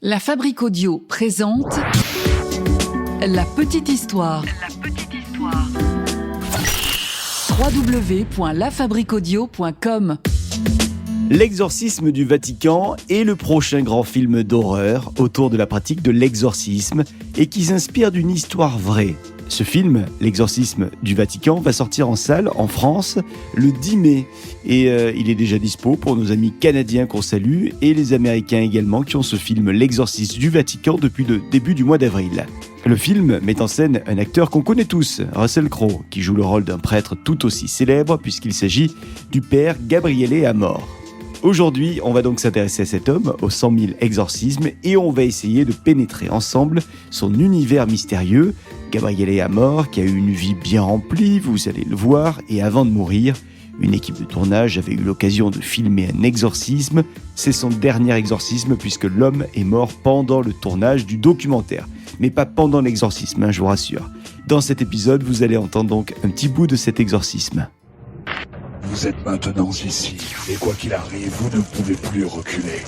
La Fabrique Audio présente La Petite Histoire. www.lafabriqueaudio.com. L'exorcisme du Vatican est le prochain grand film d'horreur autour de la pratique de l'exorcisme et qui s'inspire d'une histoire vraie. Ce film, L'exorcisme du Vatican, va sortir en salle en France le 10 mai. Et il est déjà dispo pour nos amis canadiens qu'on salue et les Américains également qui ont ce film L'exorcisme du Vatican depuis le début du mois d'avril. Le film met en scène un acteur qu'on connaît tous, Russell Crowe, qui joue le rôle d'un prêtre tout aussi célèbre puisqu'il s'agit du père Gabriele Amor. Aujourd'hui, on va donc s'intéresser à cet homme aux 100 000 exorcismes et on va essayer de pénétrer ensemble son univers mystérieux. Gabriele Amor, qui a eu une vie bien remplie, vous allez le voir, et avant de mourir, une équipe de tournage avait eu l'occasion de filmer un exorcisme. C'est son dernier exorcisme puisque l'homme est mort pendant le tournage du documentaire. Mais pas pendant l'exorcisme, je vous rassure. Dans cet épisode, vous allez entendre donc un petit bout de cet exorcisme. Vous êtes maintenant ici, et quoi qu'il arrive, vous ne pouvez plus reculer.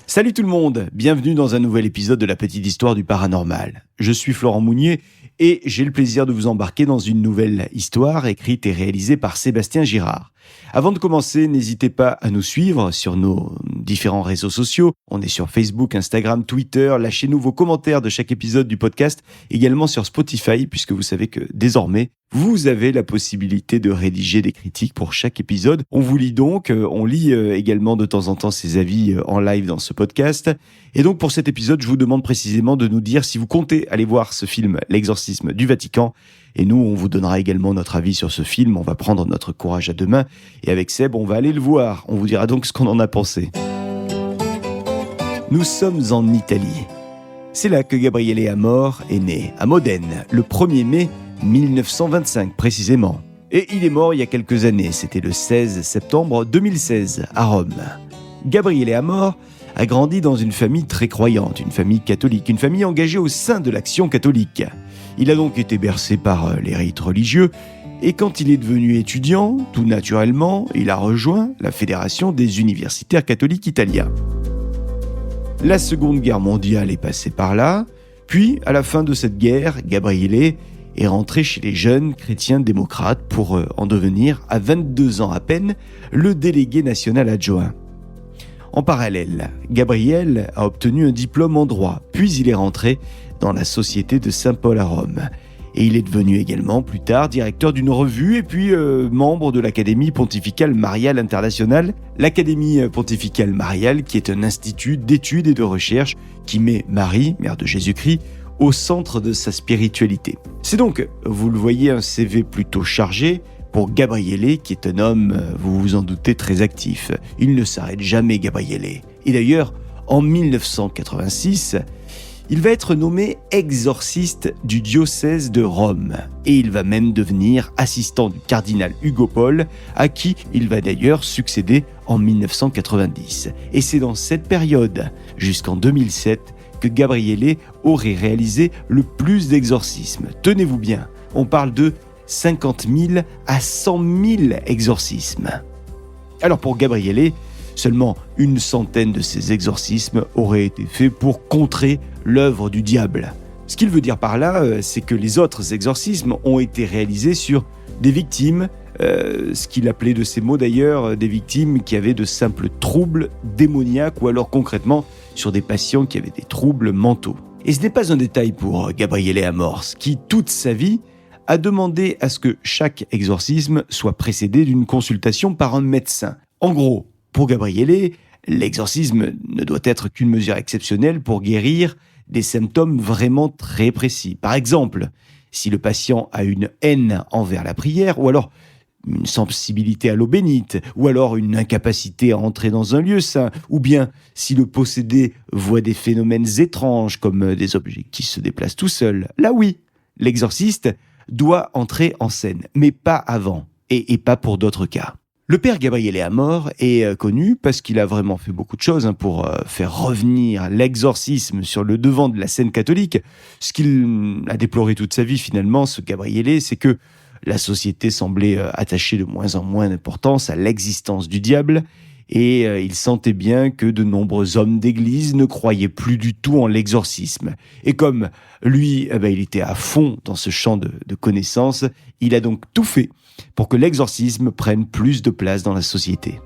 Salut tout le monde, bienvenue dans un nouvel épisode de la Petite Histoire du Paranormal. Je suis Florent Mounier et j'ai le plaisir de vous embarquer dans une nouvelle histoire écrite et réalisée par Sébastien Girard. Avant de commencer, n'hésitez pas à nous suivre sur nos différents réseaux sociaux. On est sur Facebook, Instagram, Twitter. Lâchez-nous vos commentaires de chaque épisode du podcast, également sur Spotify, puisque vous savez que désormais, vous avez la possibilité de rédiger des critiques pour chaque épisode. On vous lit donc, on lit également de temps en temps ces avis en live dans ce podcast. Et donc pour cet épisode, je vous demande précisément de nous dire si vous comptez aller voir ce film, L'exorcisme du Vatican. Et nous, on vous donnera également notre avis sur ce film. On va prendre notre courage à deux mains. Et avec Seb, on va aller le voir. On vous dira donc ce qu'on en a pensé. Nous sommes en Italie. C'est là que Gabriele Amor est né, à Modène, le 1er mai 1925 précisément. Et il est mort il y a quelques années, c'était le 16 septembre 2016 à Rome. Gabriele Amor a grandi dans une famille très croyante, une famille catholique, une famille engagée au sein de l'Action catholique. Il a donc été bercé par les rites religieux et quand il est devenu étudiant, tout naturellement, il a rejoint la Fédération des universitaires catholiques italiens. La Seconde Guerre mondiale est passée par là, puis à la fin de cette guerre, Gabriele est rentré chez les jeunes chrétiens démocrates pour en devenir, à 22 ans à peine, le délégué national adjoint. En parallèle, Gabriele a obtenu un diplôme en droit, puis il est rentré dans la Société de Saint-Paul à Rome. Et il est devenu également, plus tard, directeur d'une revue et puis membre de l'Académie pontificale mariale internationale. L'Académie pontificale mariale, qui est un institut d'études et de recherche qui met Marie, mère de Jésus-Christ, au centre de sa spiritualité. C'est donc, vous le voyez, un CV plutôt chargé pour Gabriele, qui est un homme, vous vous en doutez, très actif. Il ne s'arrête jamais, Gabriele. Et d'ailleurs, en 1986, il va être nommé exorciste du diocèse de Rome. Et il va même devenir assistant du cardinal Ugo Paul, à qui il va d'ailleurs succéder en 1990. Et c'est dans cette période, jusqu'en 2007, que Gabriele aurait réalisé le plus d'exorcismes. Tenez-vous bien, on parle de 50 000 à 100 000 exorcismes. Alors pour Gabriele, seulement une centaine de ces exorcismes auraient été faits pour contrer l'œuvre du diable. Ce qu'il veut dire par là, c'est que les autres exorcismes ont été réalisés sur des victimes, ce qu'il appelait de ces mots d'ailleurs, des victimes qui avaient de simples troubles démoniaques ou alors concrètement sur des patients qui avaient des troubles mentaux. Et ce n'est pas un détail pour Gabriele Amor, qui toute sa vie a demandé à ce que chaque exorcisme soit précédé d'une consultation par un médecin. En gros, pour Gabriele, l'exorcisme ne doit être qu'une mesure exceptionnelle pour guérir des symptômes vraiment très précis. Par exemple, si le patient a une haine envers la prière, ou alors une sensibilité à l'eau bénite, ou alors une incapacité à entrer dans un lieu saint, ou bien si le possédé voit des phénomènes étranges comme des objets qui se déplacent tout seuls. Là oui, l'exorciste doit entrer en scène, mais pas avant, et pas pour d'autres cas. Le père Gabriele Amor est connu parce qu'il a vraiment fait beaucoup de choses pour faire revenir l'exorcisme sur le devant de la scène catholique. Ce qu'il a déploré toute sa vie finalement, ce Gabriele, c'est que la société semblait attacher de moins en moins d'importance à l'existence du diable Et il sentait bien que de nombreux hommes d'église ne croyaient plus du tout en l'exorcisme. Et comme lui, il était à fond dans ce champ de connaissances, il a donc tout fait pour que l'exorcisme prenne plus de place dans la société.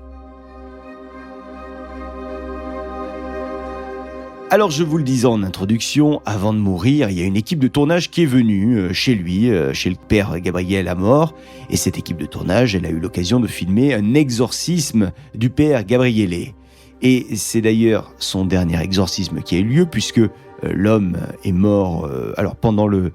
Alors je vous le disais en introduction, avant de mourir, il y a une équipe de tournage qui est venue chez lui, chez le père Gabriel Amor. Et cette équipe de tournage, elle a eu l'occasion de filmer un exorcisme du père Gabriele. Et c'est d'ailleurs son dernier exorcisme qui a eu lieu, puisque l'homme est mort pendant le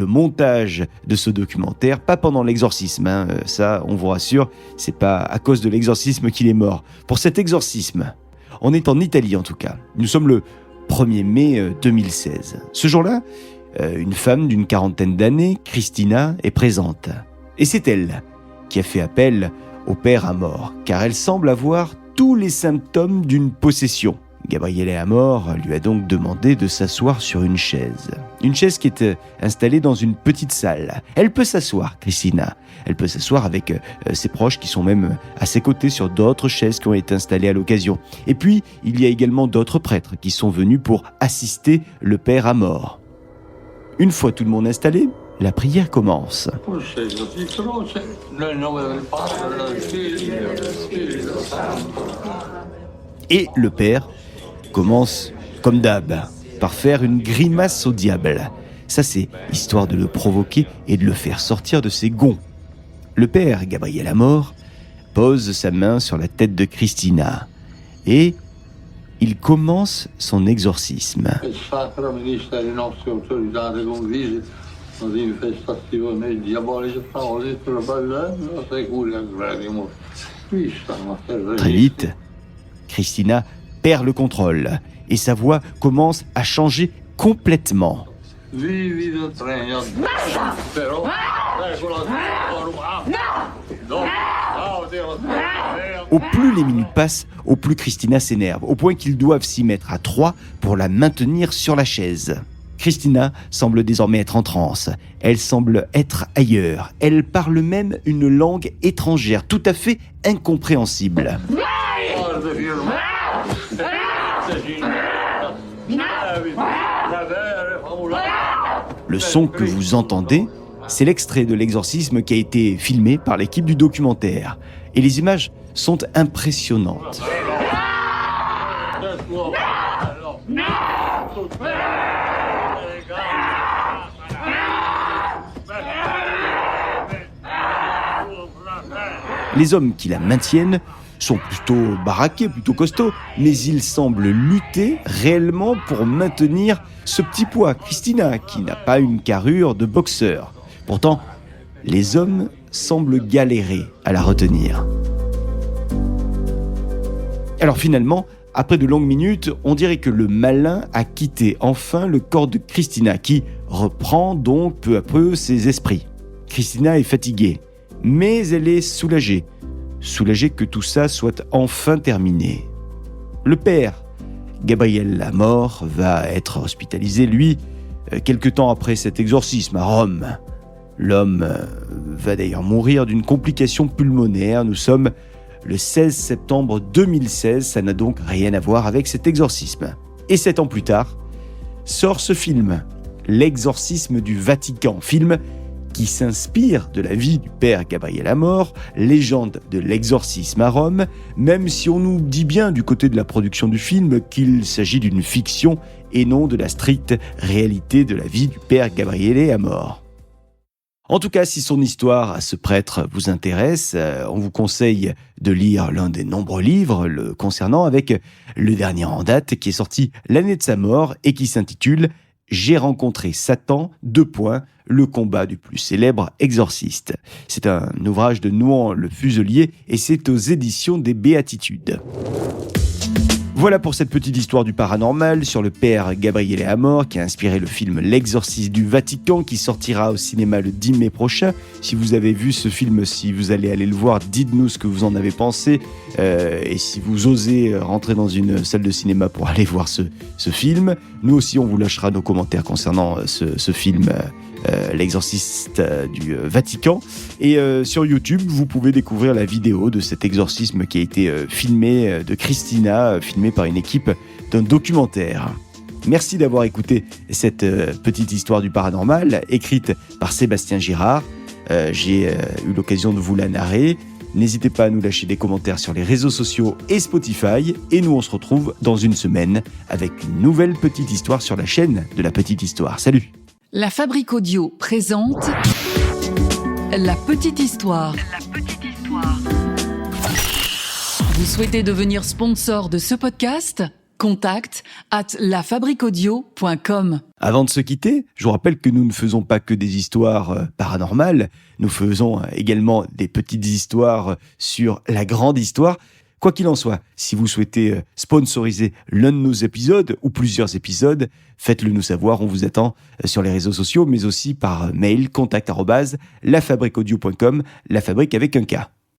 montage de ce documentaire, pas pendant l'exorcisme. Ça, on vous rassure, c'est pas à cause de l'exorcisme qu'il est mort. Pour cet exorcisme, on est en Italie en tout cas. Nous sommes le 1er mai 2016. Ce jour-là, une femme d'une quarantaine d'années, Cristina, est présente. Et c'est elle qui a fait appel au père Amor, car elle semble avoir tous les symptômes d'une possession. Gabriele Amor lui a donc demandé de s'asseoir sur une chaise. Une chaise qui est installée dans une petite salle. Elle peut s'asseoir, Cristina. Elle peut s'asseoir avec ses proches qui sont même à ses côtés sur d'autres chaises qui ont été installées à l'occasion. Et puis, il y a également d'autres prêtres qui sont venus pour assister le père Amor. Une fois tout le monde installé, la prière commence. Et le père commence, comme d'hab, par faire une grimace au diable. Ça, c'est histoire de le provoquer et de le faire sortir de ses gonds. Le père Gabriel Amor pose sa main sur la tête de Cristina et il commence son exorcisme. Très vite, Cristina perd le contrôle et sa voix commence à changer complètement. Au plus les minutes passent, au plus Cristina s'énerve, au point qu'ils doivent s'y mettre à 3 pour la maintenir sur la chaise. Cristina semble désormais être en transe. Elle semble être ailleurs. Elle parle même une langue étrangère, tout à fait incompréhensible. Le son que vous entendez, c'est l'extrait de l'exorcisme qui a été filmé par l'équipe du documentaire. Et les images sont impressionnantes. Les hommes qui la maintiennent sont plutôt baraqués, plutôt costauds, mais ils semblent lutter réellement pour maintenir ce petit poids. Cristina, qui n'a pas une carrure de boxeur. Pourtant, les hommes semblent galérer à la retenir. Alors finalement, après de longues minutes, on dirait que le malin a quitté enfin le corps de Cristina, qui reprend donc peu à peu ses esprits. Cristina est fatiguée, mais elle est soulagée. Soulagée que tout ça soit enfin terminé. Le père, Gabriel Amor, va être hospitalisé, lui, quelque temps après cet exorcisme à Rome. L'homme va d'ailleurs mourir d'une complication pulmonaire. Nous sommes le 16 septembre 2016, ça n'a donc rien à voir avec cet exorcisme. Et 7 ans plus tard, sort ce film, L'exorcisme du Vatican, film qui s'inspire de la vie du père Gabriel Amor, légende de l'exorcisme à Rome, même si on nous dit bien du côté de la production du film qu'il s'agit d'une fiction et non de la stricte réalité de la vie du père Gabriel Amor. En tout cas, si son histoire à ce prêtre vous intéresse, on vous conseille de lire l'un des nombreux livres le concernant, avec le dernier en date qui est sorti l'année de sa mort et qui s'intitule « J'ai rencontré Satan, : le combat du plus célèbre exorciste ». C'est un ouvrage de Nouan Le Fuselier et c'est aux éditions des Béatitudes. Voilà pour cette petite histoire du paranormal sur le père Gabriel Amor qui a inspiré le film L'exorcisme du Vatican qui sortira au cinéma le 10 mai prochain. Si vous avez vu ce film, si vous allez aller le voir, dites-nous ce que vous en avez pensé. Et si vous osez rentrer dans une salle de cinéma pour aller voir ce film, nous aussi on vous lâchera nos commentaires concernant ce film l'exorciste du Vatican. Et sur YouTube, vous pouvez découvrir la vidéo de cet exorcisme qui a été filmé de Christina, filmé par une équipe d'un documentaire. Merci d'avoir écouté cette petite histoire du paranormal, écrite par Sébastien Girard. J'ai eu l'occasion de vous la narrer. N'hésitez pas à nous lâcher des commentaires sur les réseaux sociaux et Spotify. Et nous, on se retrouve dans une semaine avec une nouvelle petite histoire sur la chaîne de la Petite Histoire. Salut! La Fabrique Audio présente La Petite Histoire. Vous souhaitez devenir sponsor de ce podcast ? Contact @lafabriqueaudio.com. Avant de se quitter, je vous rappelle que nous ne faisons pas que des histoires paranormales, nous faisons également des petites histoires sur la grande histoire. Quoi qu'il en soit, si vous souhaitez sponsoriser l'un de nos épisodes ou plusieurs épisodes, faites-le nous savoir, on vous attend sur les réseaux sociaux, mais aussi par mail contact@lafabriqueaudio.com, la fabrique avec un K.